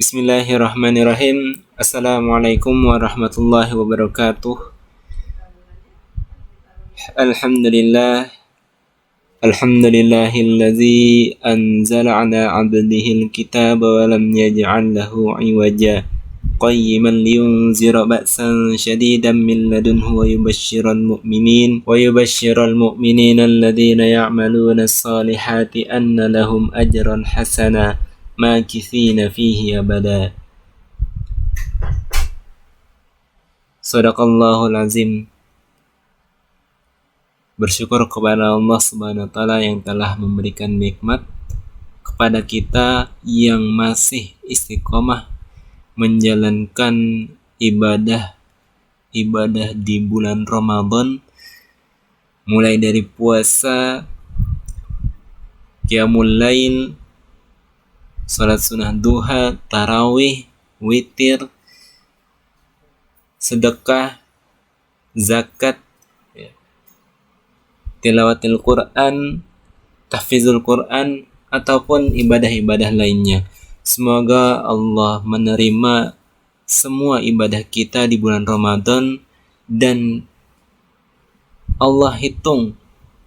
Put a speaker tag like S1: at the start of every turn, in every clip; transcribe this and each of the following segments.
S1: Bismillahirrahmanirrahim. Assalamualaikum warahmatullahi wabarakatuh. Alhamdulillah. Alhamdulillahilladzi anzala ala abdihil kitaba wa lam yaj'al lahu 'iwaja qayyiman liyunzira ba'san shadidan min ladunhu wa yubashshiral mu'minina alladhina ya'maluna as-salihati anna lahum ajran hasana makithina fihi abada. Sadaqallahul azim. Bersyukur kepada Allah Subhanahu wa taala yang telah memberikan nikmat kepada kita yang masih istiqomah menjalankan ibadah di bulan Ramadan, mulai dari puasa, qiyamul lail, salat sunnah duha, tarawih, witir, sedekah, zakat, tilawatil Quran, tahfizul Quran, ataupun ibadah-ibadah lainnya. Semoga Allah menerima semua ibadah kita di bulan Ramadan dan Allah hitung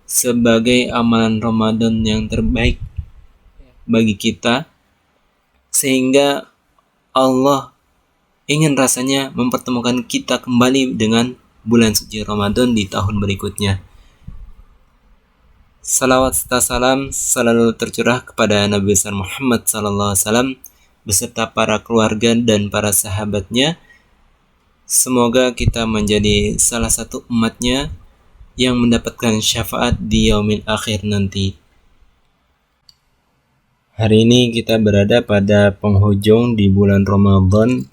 S1: sebagai amalan Ramadan yang terbaik bagi kita, sehingga Allah ingin rasanya mempertemukan kita kembali dengan bulan suci Ramadan di tahun berikutnya. Salawat serta salam selalu tercurah kepada Nabi besar Muhammad SAW beserta para keluarga dan para sahabatnya. Semoga kita menjadi salah satu umatnya yang mendapatkan syafaat di yaumil akhir nanti. Hari ini kita berada pada penghujung di bulan Ramadan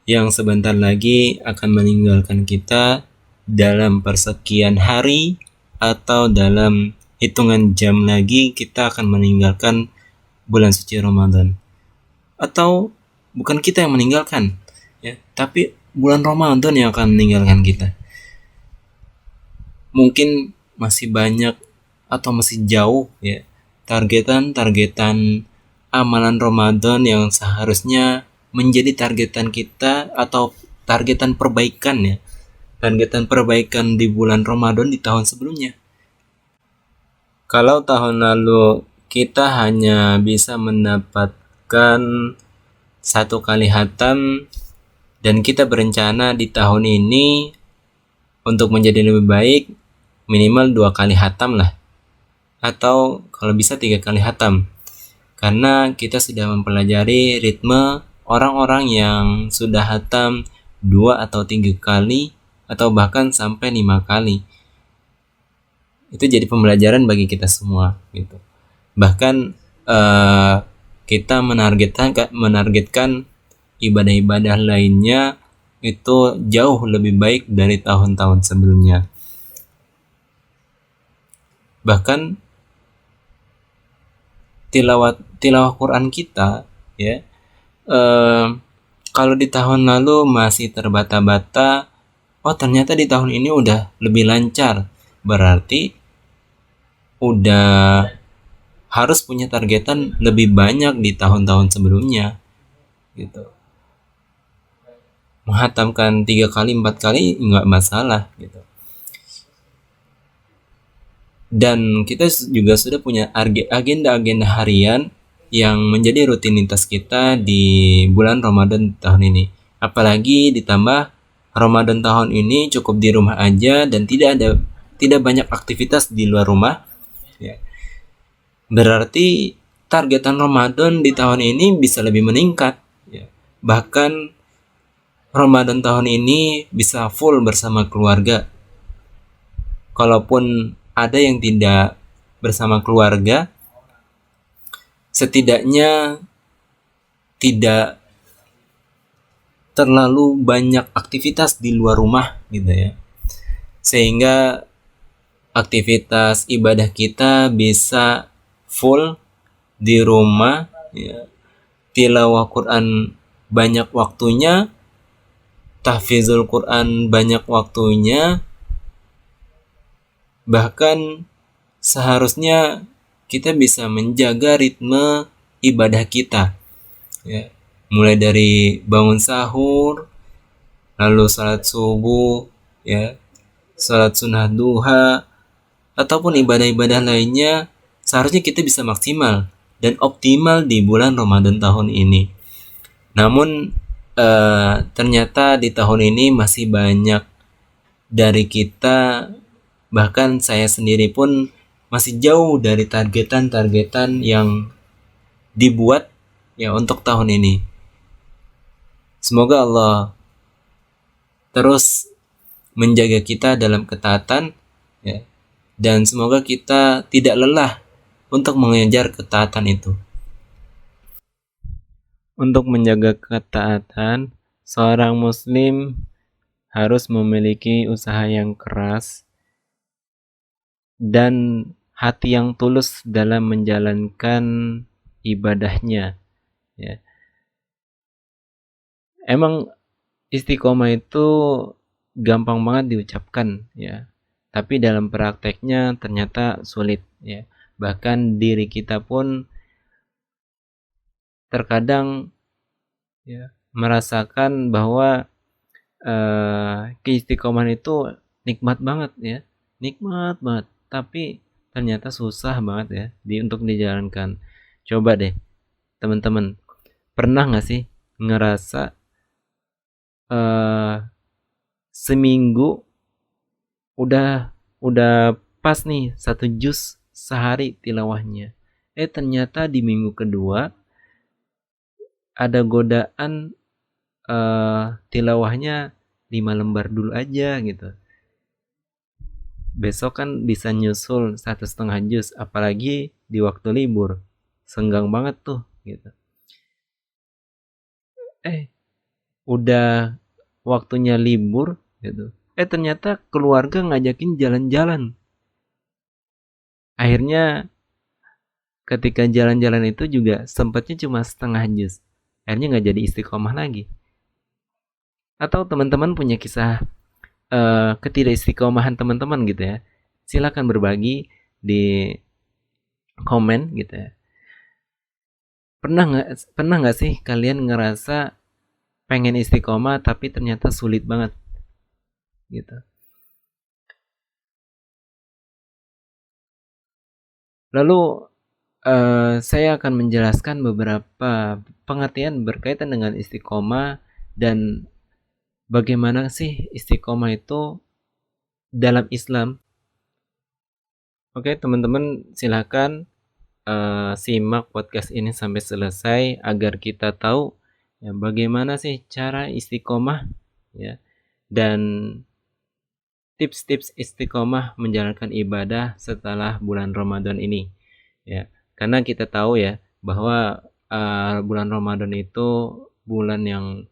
S1: yang sebentar lagi akan meninggalkan kita dalam persekian hari atau dalam hitungan jam lagi kita akan meninggalkan bulan suci Ramadan. Atau bukan kita yang meninggalkan, ya, tapi bulan Ramadan yang akan meninggalkan kita. Mungkin masih banyak atau masih jauh, ya, targetan amalan Ramadan yang seharusnya menjadi targetan kita atau targetan perbaikan, ya. Targetan perbaikan di bulan Ramadan di tahun sebelumnya. Kalau tahun lalu kita hanya bisa mendapatkan 1 kali khatam dan kita berencana di tahun ini untuk menjadi lebih baik minimal 2 kali khatam lah, atau kalau bisa 3 kali khatam, karena kita sudah mempelajari ritme orang-orang yang sudah khatam 2 atau 3 kali atau bahkan sampai 5 kali. Itu jadi pembelajaran bagi kita semua gitu. Bahkan kita menargetkan ibadah-ibadah lainnya itu jauh lebih baik dari tahun-tahun sebelumnya. Bahkan tilawah Quran kita, ya, kalau di tahun lalu masih terbata-bata, oh ternyata di tahun ini udah lebih lancar, berarti udah harus punya targetan lebih banyak di tahun-tahun sebelumnya gitu. Menghatamkan 3 kali 4 kali nggak masalah gitu. Dan kita juga sudah punya agenda-agenda harian yang menjadi rutinitas kita di bulan Ramadan tahun ini. Apalagi ditambah Ramadan tahun ini cukup di rumah aja dan tidak banyak aktivitas di luar rumah, ya. Berarti targetan Ramadan di tahun ini bisa lebih meningkat, ya. Bahkan Ramadan tahun ini bisa full bersama keluarga. Kalaupun ada yang tidak bersama keluarga, setidaknya tidak terlalu banyak aktivitas di luar rumah gitu, ya. Sehingga aktivitas ibadah kita bisa full di rumah, ya. Tilawah Quran banyak waktunya, tahfizul Quran banyak waktunya. Bahkan seharusnya kita bisa menjaga ritme ibadah kita, ya. mulai dari bangun sahur, lalu salat subuh, ya, salat sunnah duha, ataupun ibadah-ibadah lainnya, seharusnya kita bisa maksimal dan optimal di bulan Ramadan tahun ini. Namun ternyata di tahun ini masih banyak dari kita, bahkan saya sendiri pun masih jauh dari targetan-targetan yang dibuat ya untuk tahun ini. Semoga Allah terus menjaga kita dalam ketaatan, ya, dan semoga kita tidak lelah untuk mengejar ketaatan itu. Untuk menjaga ketaatan, seorang muslim harus memiliki usaha yang keras dan hati yang tulus dalam menjalankan ibadahnya, ya. Emang istiqomah itu gampang banget diucapkan, ya, tapi dalam prakteknya ternyata sulit, ya. Bahkan diri kita pun terkadang, ya, merasakan bahwa keistiqomahan itu nikmat banget, ya, nikmat banget, tapi ternyata susah banget ya untuk dijalankan. Coba deh teman-teman, pernah nggak sih ngerasa seminggu udah pas nih 1 juz sehari tilawahnya, ternyata di minggu kedua ada godaan tilawahnya 5 lembar dulu aja gitu. Besok kan bisa nyusul 1,5 juz, apalagi di waktu libur, senggang banget tuh gitu. Udah waktunya libur gitu, ternyata keluarga ngajakin jalan-jalan. Akhirnya ketika jalan-jalan itu juga sempatnya cuma 1/2 juz, akhirnya nggak jadi istiqomah lagi. Atau teman-teman punya kisah ketidakistiqomahan teman-teman gitu ya, silakan berbagi di komen gitu ya. Pernah nggak sih kalian ngerasa pengen istiqomah tapi ternyata sulit banget gitu? Lalu saya akan menjelaskan beberapa pengertian berkaitan dengan istiqomah dan bagaimana sih istiqomah itu dalam Islam. Oke, teman-teman silakan simak podcast ini sampai selesai agar kita tahu ya, bagaimana sih cara istiqomah, ya, dan tips-tips istiqomah menjalankan ibadah setelah bulan Ramadan ini, ya. Karena kita tahu ya bahwa bulan Ramadan itu bulan yang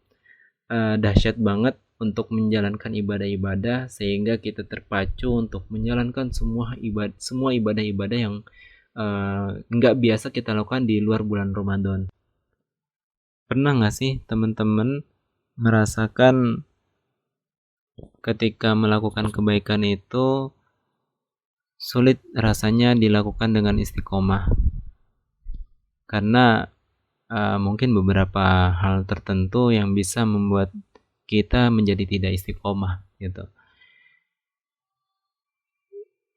S1: dahsyat banget untuk menjalankan ibadah-ibadah, sehingga kita terpacu untuk menjalankan semua ibadah-ibadah yang nggak biasa kita lakukan di luar bulan Ramadan. Pernah nggak sih teman-teman merasakan ketika melakukan kebaikan itu sulit rasanya dilakukan dengan istiqomah? Karena mungkin beberapa hal tertentu yang bisa membuat kita menjadi tidak istiqomah gitu.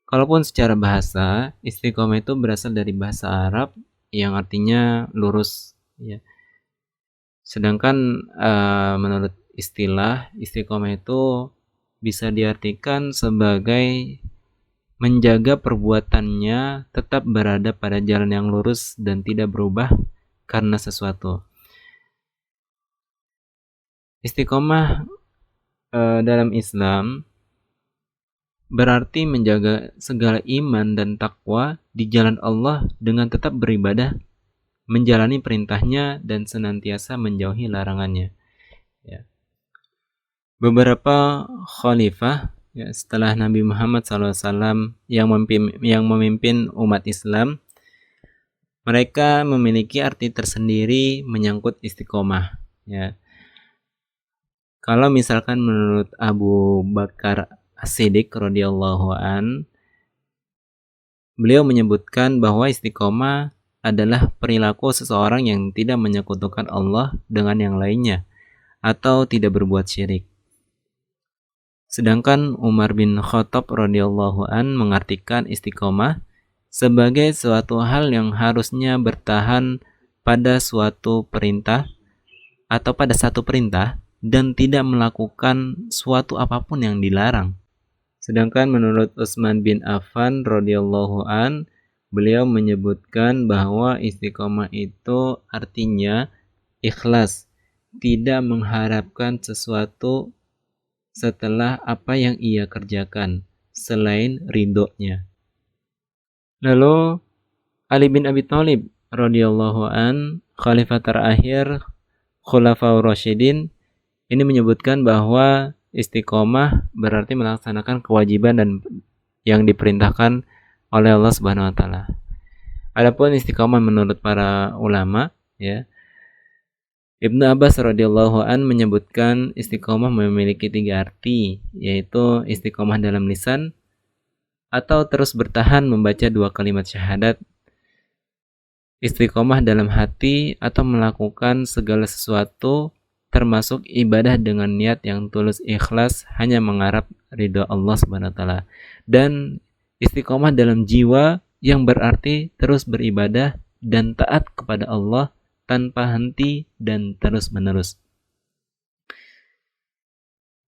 S1: Kalaupun secara bahasa, istiqomah itu berasal dari bahasa Arab yang artinya lurus, ya. Sedangkan menurut istilah, istiqomah itu bisa diartikan sebagai menjaga perbuatannya tetap berada pada jalan yang lurus dan tidak berubah karena sesuatu. Istiqomah dalam Islam berarti menjaga segala iman dan takwa di jalan Allah dengan tetap beribadah, menjalani perintahnya, dan senantiasa menjauhi larangannya, ya. Beberapa khalifah, ya, setelah Nabi Muhammad SAW yang memimpin umat Islam, mereka memiliki arti tersendiri menyangkut istiqomah, ya. Kalau misalkan menurut Abu Bakar As-Siddiq radhiyallahu an, beliau menyebutkan bahwa istiqomah adalah perilaku seseorang yang tidak menyekutukan Allah dengan yang lainnya atau tidak berbuat syirik. Sedangkan Umar bin Khattab radhiyallahu an mengartikan istiqomah sebagai suatu hal yang harusnya bertahan pada suatu perintah atau pada satu perintah dan tidak melakukan suatu apapun yang dilarang. Sedangkan menurut Utsman bin Affan radhiyallahu an, beliau menyebutkan bahwa istiqomah itu artinya ikhlas, tidak mengharapkan sesuatu setelah apa yang ia kerjakan selain ridhonya. Lalu Ali bin Abi Thalib radhiyallahu an, khalifah terakhir Khulafaur Rasyidin, ini menyebutkan bahwa istiqomah berarti melaksanakan kewajiban dan yang diperintahkan oleh Allah Subhanahu wa taala. Adapun istiqomah menurut para ulama, ya, Ibnu Abbas radhiyallahu an menyebutkan istiqomah memiliki 3 arti, yaitu istiqomah dalam lisan atau terus bertahan membaca 2 kalimat syahadat, istiqomah dalam hati atau melakukan segala sesuatu termasuk ibadah dengan niat yang tulus ikhlas hanya mengharap ridha Allah Subhanahu wa taala, dan istiqomah dalam jiwa yang berarti terus beribadah dan taat kepada Allah tanpa henti dan terus-menerus.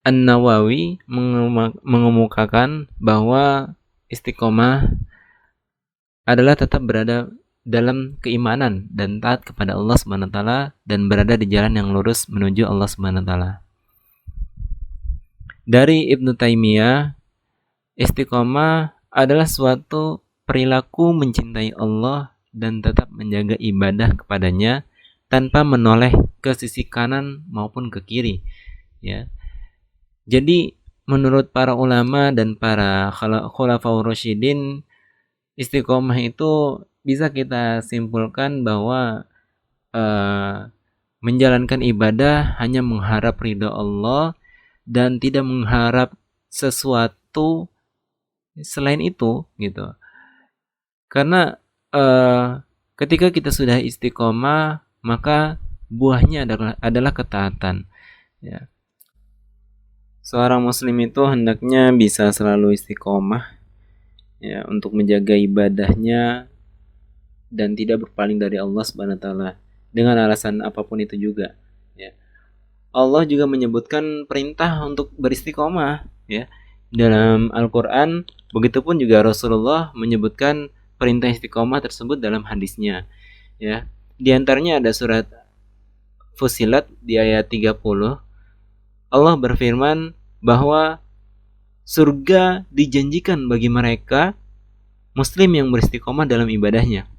S1: An-Nawawi mengemukakan bahwa istiqomah adalah tetap berada dalam keimanan dan taat kepada Allah Subhanahu wa taala dan berada di jalan yang lurus menuju Allah Subhanahu wa taala. Dari Ibnu Taimiyah, istiqomah adalah suatu perilaku mencintai Allah dan tetap menjaga ibadah kepadanya tanpa menoleh ke sisi kanan maupun ke kiri, ya. Jadi menurut para ulama dan para khulafaur rasyidin, istiqomah itu bisa kita simpulkan bahwa menjalankan ibadah hanya mengharap ridha Allah dan tidak mengharap sesuatu selain itu, gitu. Karena ketika kita sudah istiqomah, maka buahnya adalah ketaatan, ya. Seorang muslim itu hendaknya bisa selalu istiqomah, ya, untuk menjaga ibadahnya dan tidak berpaling dari Allah Subhanahu wa taala dengan alasan apapun itu juga, ya. Allah juga menyebutkan perintah untuk beristiqomah, ya, dalam Al-Qur'an. Begitupun juga Rasulullah menyebutkan perintah istiqomah tersebut dalam hadisnya, ya. Di antaranya ada surat Fussilat di ayat 30. Allah berfirman bahwa surga dijanjikan bagi mereka muslim yang beristiqomah dalam ibadahnya.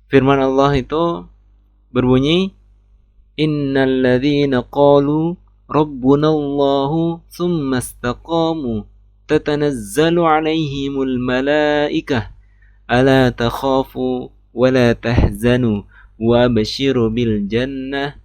S1: Firman Allah itu berbunyi, Innal ladzina qalu rabbunallahu tsumma istaqamu tatanazzalu alaihimul malaikah ala takhafu wa la tahzanu wa basyiru bil jannah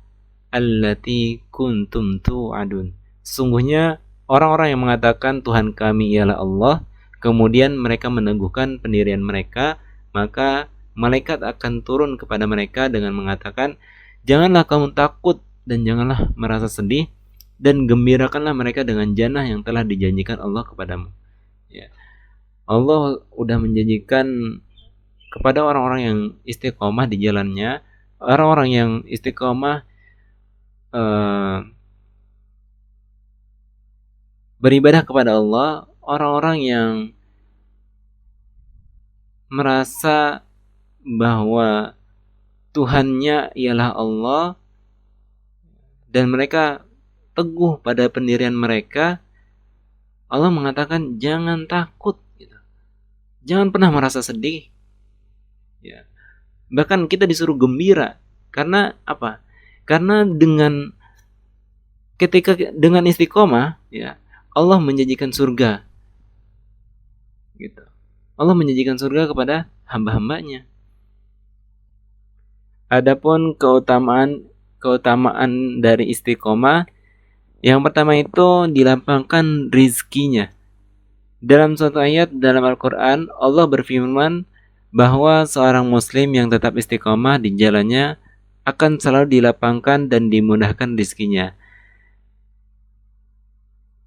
S1: allati kuntum tu'adun. Sungguhnya orang-orang yang mengatakan Tuhan kami ialah Allah, kemudian mereka meneguhkan pendirian mereka, maka malaikat akan turun kepada mereka dengan mengatakan, janganlah kamu takut dan janganlah merasa sedih, dan gembirakanlah mereka dengan jannah yang telah dijanjikan Allah kepadamu, ya. Allah udah menjanjikan kepada orang-orang yang istiqomah di jalannya, orang-orang yang istiqomah beribadah kepada Allah, orang-orang yang merasa bahwa Tuhannya ialah Allah dan mereka teguh pada pendirian mereka, Allah mengatakan jangan takut, gitu. Jangan pernah merasa sedih, ya. Bahkan kita disuruh gembira. Karena apa? Karena dengan istiqomah, ya, Allah menjanjikan surga, gitu. Allah menjanjikan surga kepada hamba-hambanya. Adapun keutamaan dari istiqomah, yang pertama itu dilapangkan rizkinya. Dalam suatu ayat dalam Al-Quran, Allah berfirman bahwa seorang muslim yang tetap istiqomah di jalannya akan selalu dilapangkan dan dimudahkan rezekinya.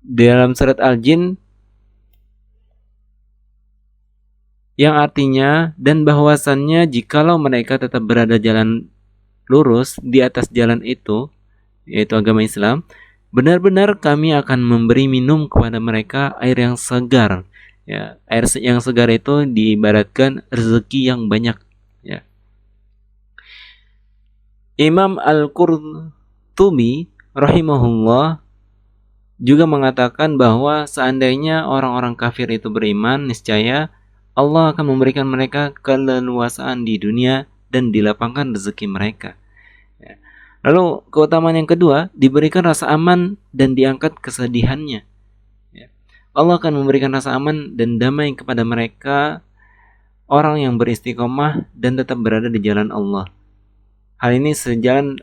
S1: Dalam surat Al-Jin yang artinya, dan bahwasannya jikalau mereka tetap berada jalan lurus di atas jalan itu, yaitu agama Islam, benar-benar kami akan memberi minum kepada mereka air yang segar. Ya, air yang segar itu diibaratkan rezeki yang banyak. Ya. Imam Al-Qurtubi rahimahullah juga mengatakan bahwa seandainya orang-orang kafir itu beriman, niscaya Allah akan memberikan mereka keleluasaan di dunia dan dilapangkan rezeki mereka. Ya. Lalu keutamaan yang kedua, diberikan rasa aman dan diangkat kesedihannya. Ya. Allah akan memberikan rasa aman dan damai kepada mereka, orang yang beristiqomah dan tetap berada di jalan Allah. Hal ini sejalan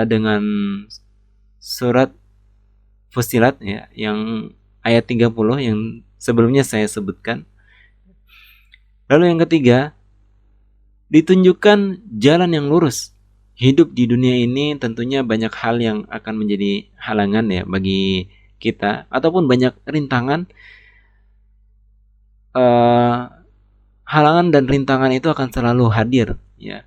S1: dengan surat Fussilat ya, yang ayat 30 yang sebelumnya saya sebutkan. Lalu yang ketiga, ditunjukkan jalan yang lurus. Hidup di dunia ini tentunya banyak hal yang akan menjadi halangan ya bagi kita, ataupun banyak rintangan. Halangan dan rintangan itu akan selalu hadir ya.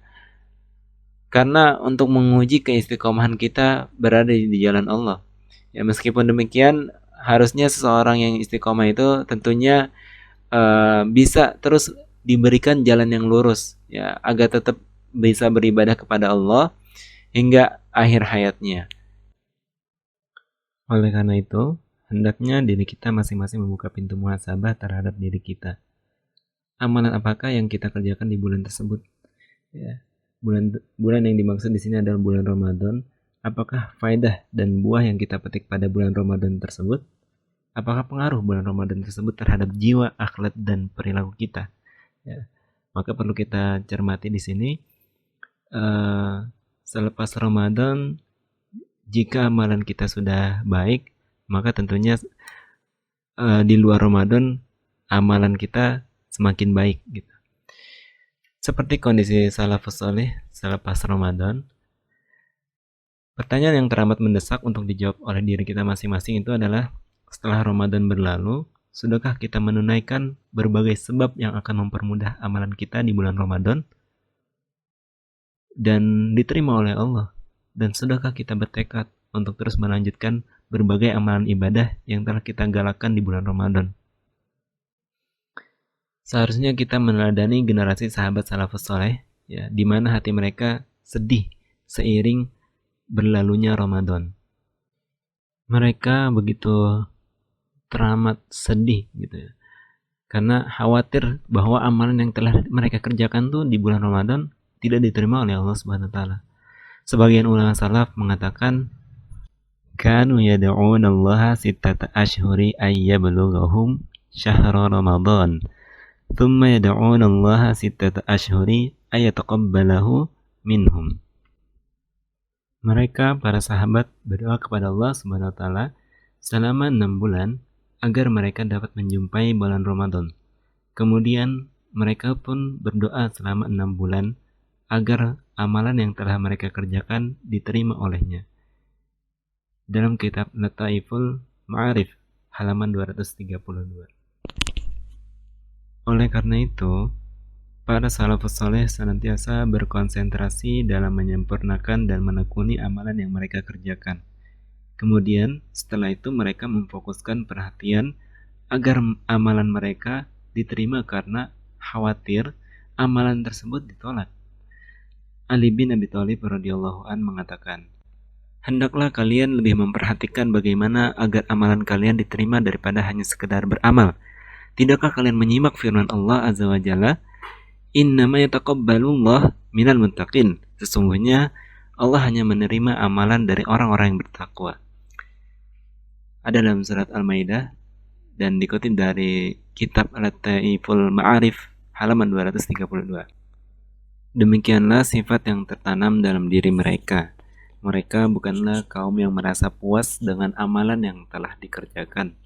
S1: Karena untuk menguji keistiqomahan kita berada di jalan Allah. Ya, meskipun demikian, harusnya seseorang yang istiqomah itu tentunya bisa terus diberikan jalan yang lurus ya, agar tetap bisa beribadah kepada Allah hingga akhir hayatnya. Oleh karena itu, hendaknya diri kita masing-masing membuka pintu muhasabah terhadap diri kita. Amalan apakah yang kita kerjakan di bulan tersebut? Ya, bulan yang dimaksud di sini adalah bulan Ramadan. Apakah faedah dan buah yang kita petik pada bulan Ramadan tersebut? Apakah pengaruh bulan Ramadan tersebut terhadap jiwa, akhlak, dan perilaku kita? Ya, maka perlu kita cermati di sini. Selepas Ramadan, jika amalan kita sudah baik, maka tentunya di luar Ramadan amalan kita semakin baik gitu. Seperti kondisi salafus saleh selepas Ramadan, pertanyaan yang teramat mendesak untuk dijawab oleh diri kita masing-masing itu adalah, setelah Ramadan berlalu, sudahkah kita menunaikan berbagai sebab yang akan mempermudah amalan kita di bulan Ramadan dan diterima oleh Allah? Dan sudahkah kita bertekad untuk terus melanjutkan berbagai amalan ibadah yang telah kita galakkan di bulan Ramadan? Seharusnya kita meneladani generasi sahabat salafus saleh ya, di mana hati mereka sedih seiring berlalunya Ramadan. Mereka begitu teramat sedih gitu ya, karena khawatir bahwa amalan yang telah mereka kerjakan tuh di bulan Ramadan tidak diterima oleh Allah Subhanahu wa taala. Sebagian ulama salaf mengatakan, kanu yad'una Allah sittata ashhuri ayyablughahum syahra Ramadan, thumma yad'una Allah sittata ashhuri ayataqabbalahu minhum. Mereka, para sahabat, berdoa kepada Allah Subhanahu wa taala selama 6 bulan agar mereka dapat menjumpai bulan Ramadan. Kemudian mereka pun berdoa selama 6 bulan agar amalan yang telah mereka kerjakan diterima olehnya. Dalam kitab Lataiful Ma'arif halaman 232. Oleh karena itu, para salafus saleh senantiasa berkonsentrasi dalam menyempurnakan dan menekuni amalan yang mereka kerjakan. Kemudian, setelah itu mereka memfokuskan perhatian agar amalan mereka diterima karena khawatir amalan tersebut ditolak. Ali bin Abi Thalib radhiyallahu an mengatakan, hendaklah kalian lebih memperhatikan bagaimana agar amalan kalian diterima daripada hanya sekedar beramal. Tidakkah kalian menyimak firman Allah Azza wa Jalla, innama yataqabbalullah minal muttaqin, sesungguhnya Allah hanya menerima amalan dari orang-orang yang bertakwa. Ada dalam surat Al-Maidah dan dikutip dari kitab Lataiful Ma'arif halaman 232. Demikianlah sifat yang tertanam dalam diri mereka. Mereka bukanlah kaum yang merasa puas dengan amalan yang telah dikerjakan.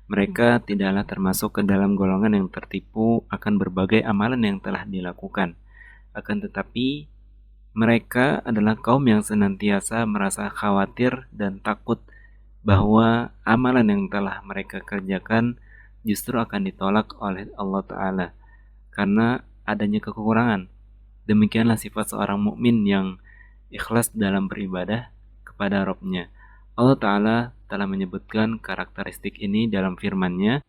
S1: Mereka tidaklah termasuk ke dalam golongan yang tertipu akan berbagai amalan yang telah dilakukan. Akan tetapi, mereka adalah kaum yang senantiasa merasa khawatir dan takut bahwa amalan yang telah mereka kerjakan justru akan ditolak oleh Allah Ta'ala karena adanya kekurangan. Demikianlah sifat seorang mukmin yang ikhlas dalam beribadah kepada Rabb-Nya. Allah Ta'ala telah menyebutkan karakteristik ini dalam firman-Nya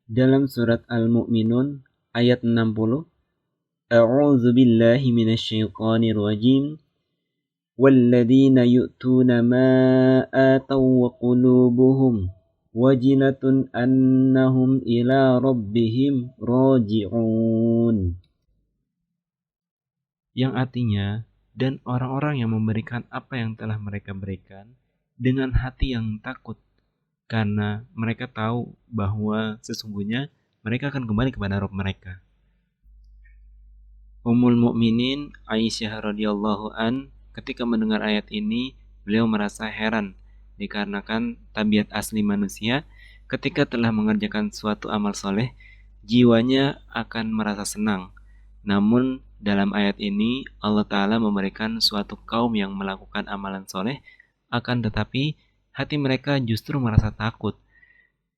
S1: dalam surat Al-Mu'minun ayat 60. A'udzu billahi minasyaitonir rajim. Walladzina yu'tuna ma ataw wa qulubuhum wajilatun annahum ila rabbihim raji'un. Yang artinya, dan orang-orang yang memberikan apa yang telah mereka berikan dengan hati yang takut, karena mereka tahu bahwa sesungguhnya mereka akan kembali kepada Rabb mereka. Ummul Mukminin Aisyah radhiyallahu an ketika mendengar ayat ini, beliau merasa heran dikarenakan tabiat asli manusia ketika telah mengerjakan suatu amal soleh, jiwanya akan merasa senang. Namun dalam ayat ini Allah Ta'ala memberikan suatu kaum yang melakukan amalan soleh, akan tetapi hati mereka justru merasa takut.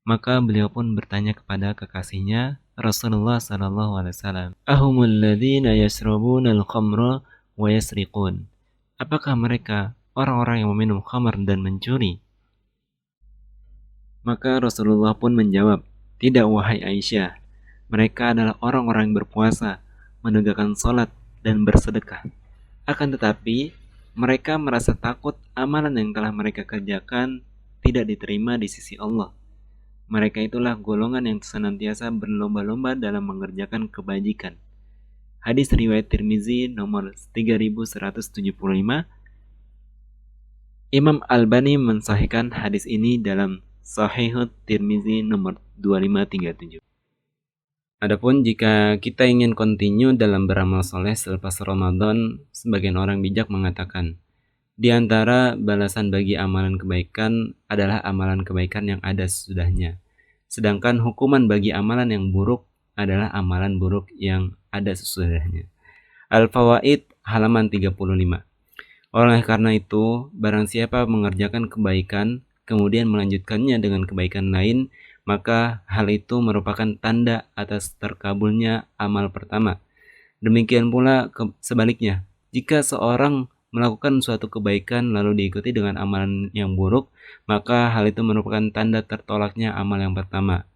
S1: Maka beliau pun bertanya kepada kekasihnya Rasulullah SAW, Ahumul ladzina yashrabuna al-khamra wa yasriqun. Apakah mereka orang-orang yang meminum khamar dan mencuri? Maka Rasulullah pun menjawab, tidak wahai Aisyah, mereka adalah orang-orang yang berpuasa, menegakkan salat dan bersedekah. Akan tetapi mereka merasa takut amalan yang telah mereka kerjakan tidak diterima di sisi Allah. Mereka itulah golongan yang senantiasa berlomba-lomba dalam mengerjakan kebajikan. Hadis riwayat Tirmizi nomor 3175. Imam Albani mensahihkan hadis ini dalam Sahih Tirmizi nomor 2537. Adapun jika kita ingin continue dalam beramal soleh selepas Ramadan, sebagian orang bijak mengatakan, di antara balasan bagi amalan kebaikan adalah amalan kebaikan yang ada sesudahnya. Sedangkan hukuman bagi amalan yang buruk adalah amalan buruk yang ada sesudahnya. Al-Fawaid halaman 35. Oleh karena itu, barang siapa mengerjakan kebaikan, kemudian melanjutkannya dengan kebaikan lain, maka hal itu merupakan tanda atas terkabulnya amal pertama. Demikian pula sebaliknya, jika seorang melakukan suatu kebaikan lalu diikuti dengan amalan yang buruk, maka hal itu merupakan tanda tertolaknya amal yang pertama.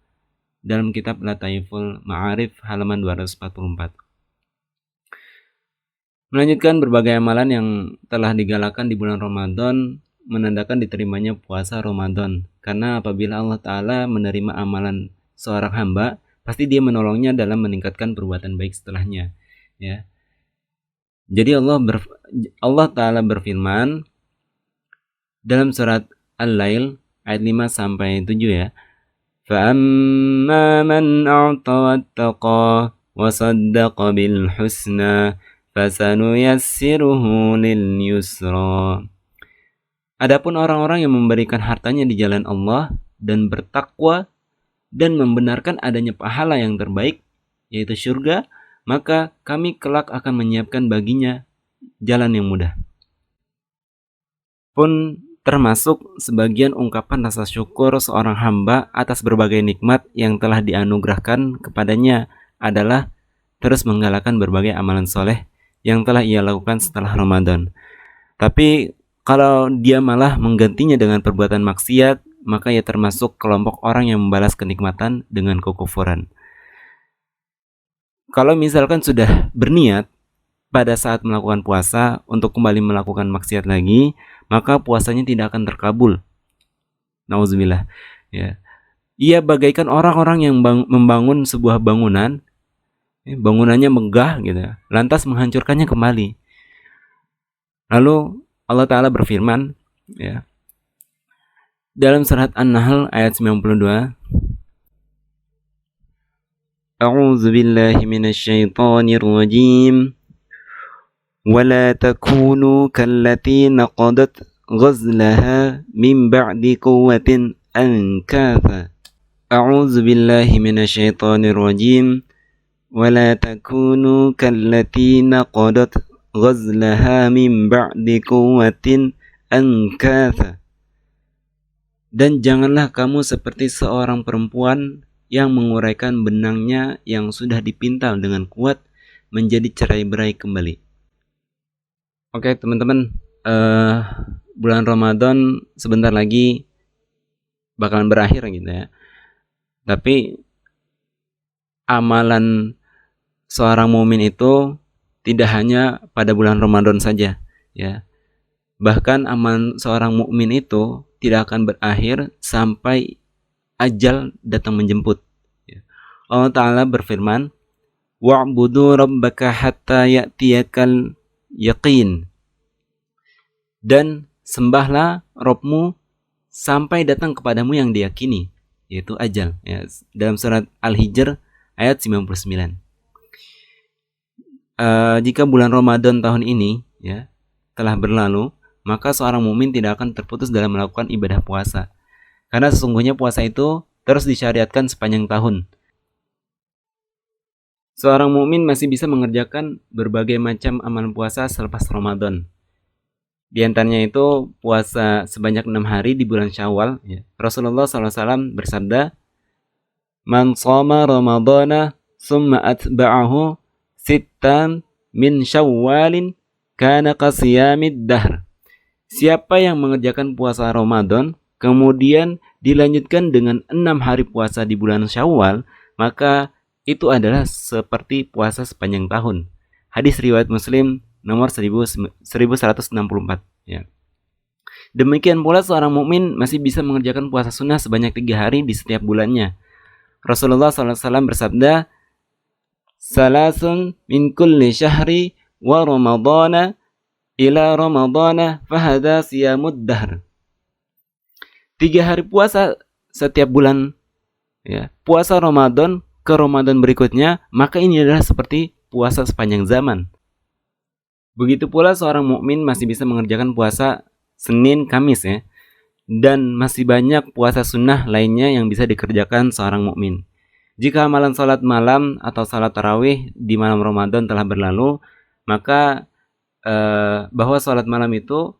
S1: Dalam kitab Lataiful Ma'arif halaman 244. Melanjutkan berbagai amalan yang telah digalakan di bulan Ramadan menandakan diterimanya puasa Ramadan. Karena apabila Allah Ta'ala menerima amalan seorang hamba, pasti dia menolongnya dalam meningkatkan perbuatan baik setelahnya. Ya. Jadi Allah Ta'ala berfirman dalam surat Al-Lail ayat 5 sampai 7 ya. فَأَمَّا مَنْ أَعْطَى وَاتَّقَى وَصَدَّقَ بِالْحُسْنَى فَسَنُيَسِّرُهُ لِلْيُسْرَى. Adapun orang-orang yang memberikan hartanya di jalan Allah dan bertakwa dan membenarkan adanya pahala yang terbaik, yaitu surga, maka kami kelak akan menyiapkan baginya jalan yang mudah. Pun termasuk sebagian ungkapan rasa syukur seorang hamba atas berbagai nikmat yang telah dianugerahkan kepadanya adalah terus menggalakkan berbagai amalan soleh yang telah ia lakukan setelah Ramadan. Tapi kalau dia malah menggantinya dengan perbuatan maksiat, maka ia termasuk kelompok orang yang membalas kenikmatan dengan kekufuran. Kalau misalkan sudah berniat pada saat melakukan puasa untuk kembali melakukan maksiat lagi, maka puasanya tidak akan terkabul. Nauzubillah. Ya. Ia bagaikan orang-orang yang membangun sebuah bangunan, bangunannya megah gitu, lantas menghancurkannya kembali. Lalu Allah Ta'ala berfirman ya, dalam surat An-Nahl ayat 92, A'udzu billahi minasyaitonir rajim. ولا تكونوا كالتي نقضت غزلها من بعد قوة أنكاثا A'udzu billahi minasyaitonir rajim. Wala takunu kallati naqadat ghazlaha min ba'di quwwatin ankatha. Dan janganlah kamu seperti seorang perempuan yang menguraikan benangnya yang sudah dipintal dengan kuat menjadi cerai-berai kembali. Oke teman-teman, bulan Ramadan sebentar lagi bakalan berakhir gitu ya. Tapi amalan seorang mukmin itu tidak hanya pada bulan Ramadan saja, ya. Bahkan amalan seorang mukmin itu tidak akan berakhir sampai ajal datang menjemput. Allah Ta'ala berfirman, wa'budu rabbaka hatta ya'tiyakal yaqin. Dan sembahlah Rabbmu sampai datang kepadamu yang diyakini, yaitu ajal. Ya, dalam surat Al-Hijr ayat 99. Jika bulan Ramadan tahun ini ya telah berlalu, maka seorang mukmin tidak akan terputus dalam melakukan ibadah puasa. Karena sesungguhnya puasa itu terus disyariatkan sepanjang tahun. Seorang mukmin masih bisa mengerjakan berbagai macam amalan puasa selepas Ramadan. Di antaranya itu puasa sebanyak 6 hari di bulan Syawal. Ya. Rasulullah SAW bersabda, "Man shoma Ramadana summa atba'ahu sittan min Syawalin kana qasiyamid dahr." Siapa yang mengerjakan puasa Ramadan kemudian dilanjutkan dengan 6 hari puasa di bulan Syawal, maka itu adalah seperti puasa sepanjang tahun. Hadis riwayat Muslim nomor 1164 ya. Demikian pula seorang mukmin masih bisa mengerjakan puasa sunnah sebanyak 3 hari di setiap bulannya. Rasulullah SAW bersabda, "Salasun min kulli syahri wa ramadana ila ramadana fahada siyamud dahr." 3 hari puasa setiap bulan ya. Puasa Ramadan ke Ramadan berikutnya, maka ini adalah seperti puasa sepanjang zaman. Begitu pula seorang mukmin masih bisa mengerjakan puasa Senin, Kamis ya. Dan masih banyak puasa sunnah lainnya yang bisa dikerjakan seorang mukmin. Jika amalan salat malam atau salat tarawih di malam Ramadan telah berlalu, maka bahwa salat malam itu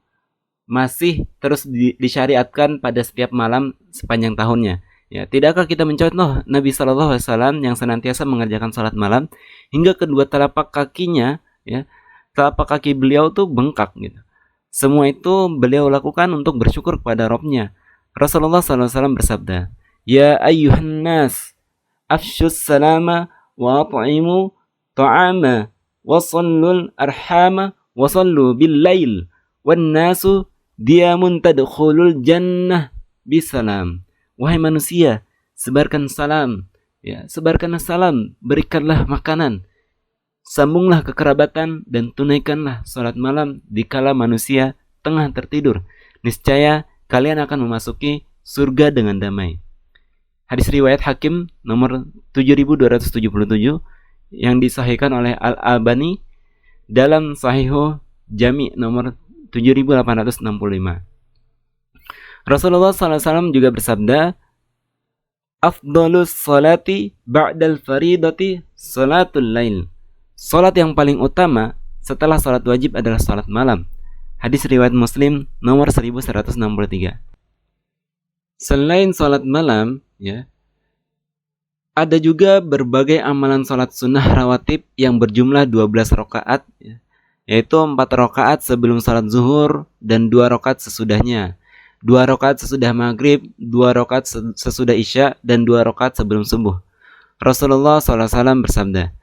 S1: masih terus disyariatkan pada setiap malam sepanjang tahunnya. Ya, tidakkah kita mencontoh Nabi SAW yang senantiasa mengerjakan salat malam hingga kedua telapak kakinya ya, telapak kaki beliau tuh bengkak gitu. Semua itu beliau lakukan untuk bersyukur kepada Rabb-Nya. Rasulullah SAW bersabda, "Ya ayyuhan nas, afshus salama wa at'imu ta'ama wa sallul arhama wa sallu bil lail wan nasu diamun tadkhulul jannah bisalam." Wahai manusia, sebarkan salam, ya, sebarkanlah salam, berikanlah makanan, sambunglah kekerabatan dan tunaikanlah salat malam dikala manusia tengah tertidur. Niscaya kalian akan memasuki surga dengan damai. Hadis riwayat Hakim nomor 7277 yang disahihkan oleh Al-Albani dalam Sahihu Jami nomor 7865. Rasulullah SAW juga bersabda, "Afdhalus salati ba'dal faridati salatul lail." Salat yang paling utama setelah salat wajib adalah salat malam. Hadis riwayat Muslim nomor 1163. Selain salat malam, ya, ada juga berbagai amalan salat sunnah rawatib yang berjumlah 12 rakaat, ya, yaitu 4 rakaat sebelum salat zuhur dan 2 rakaat sesudahnya. 2 rakaat sesudah maghrib, 2 rakaat sesudah isya, dan 2 rakaat sebelum subuh. Rasulullah SAW bersabda,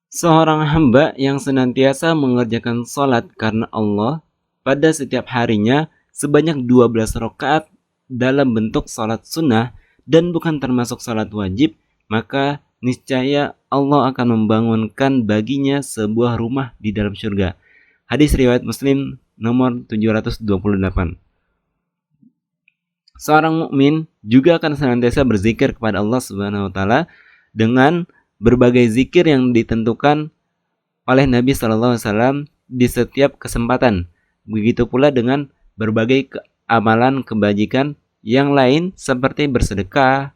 S1: "Seorang hamba yang senantiasa mengerjakan salat karena Allah pada setiap harinya sebanyak 12 rakaat dalam bentuk salat sunnah dan bukan termasuk salat wajib, maka niscaya Allah akan membangunkan baginya sebuah rumah di dalam surga." Hadis riwayat Muslim nomor 728. Seorang mukmin juga akan senantiasa berzikir kepada Allah Subhanahu wa taala dengan berbagai zikir yang ditentukan oleh Nabi sallallahu alaihi wasallam di setiap kesempatan. Begitu pula dengan berbagai amalan kebajikan yang lain seperti bersedekah,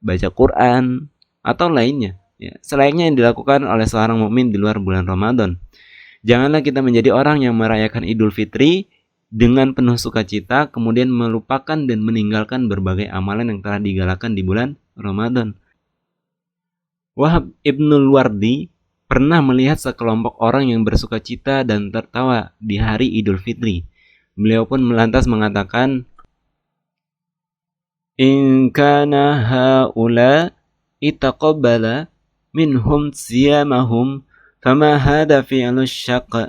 S1: baca Quran, atau lainnya. Ya, selayaknya yang dilakukan oleh seorang mukmin di luar bulan Ramadan. Janganlah kita menjadi orang yang merayakan Idul Fitri dengan penuh sukacita, kemudian melupakan dan meninggalkan berbagai amalan yang telah digalakan di bulan Ramadan. Wahab Ibnul Wardi pernah melihat sekelompok orang yang bersukacita dan tertawa di hari Idul Fitri. Beliau pun lantas mengatakan, "In kana haula itaqabbala minhum siyamahum fama hada fi'lu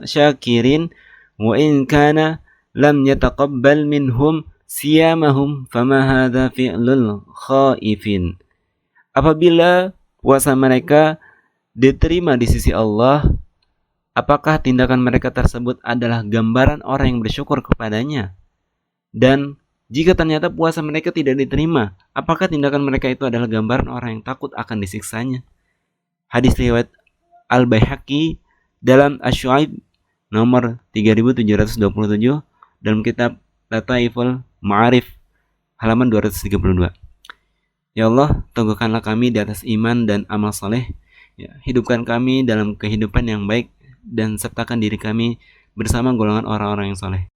S1: syakirin wa in kana lam yataqabbal minhum siyamahum fama hada fi'lul khaifin." Apabila puasa mereka diterima di sisi Allah, apakah tindakan mereka tersebut adalah gambaran orang yang bersyukur kepadanya? Dan jika ternyata puasa mereka tidak diterima, apakah tindakan mereka itu adalah gambaran orang yang takut akan disiksanya? Hadis riwayat Al-Baihaqi dalam Asy-Syu'aib nomor 3727 dalam kitab Lataiful Ma'arif halaman 232. Ya Allah, teguhkanlah kami di atas iman dan amal soleh. Ya, hidupkan kami dalam kehidupan yang baik dan sertakan diri kami bersama golongan orang-orang yang soleh.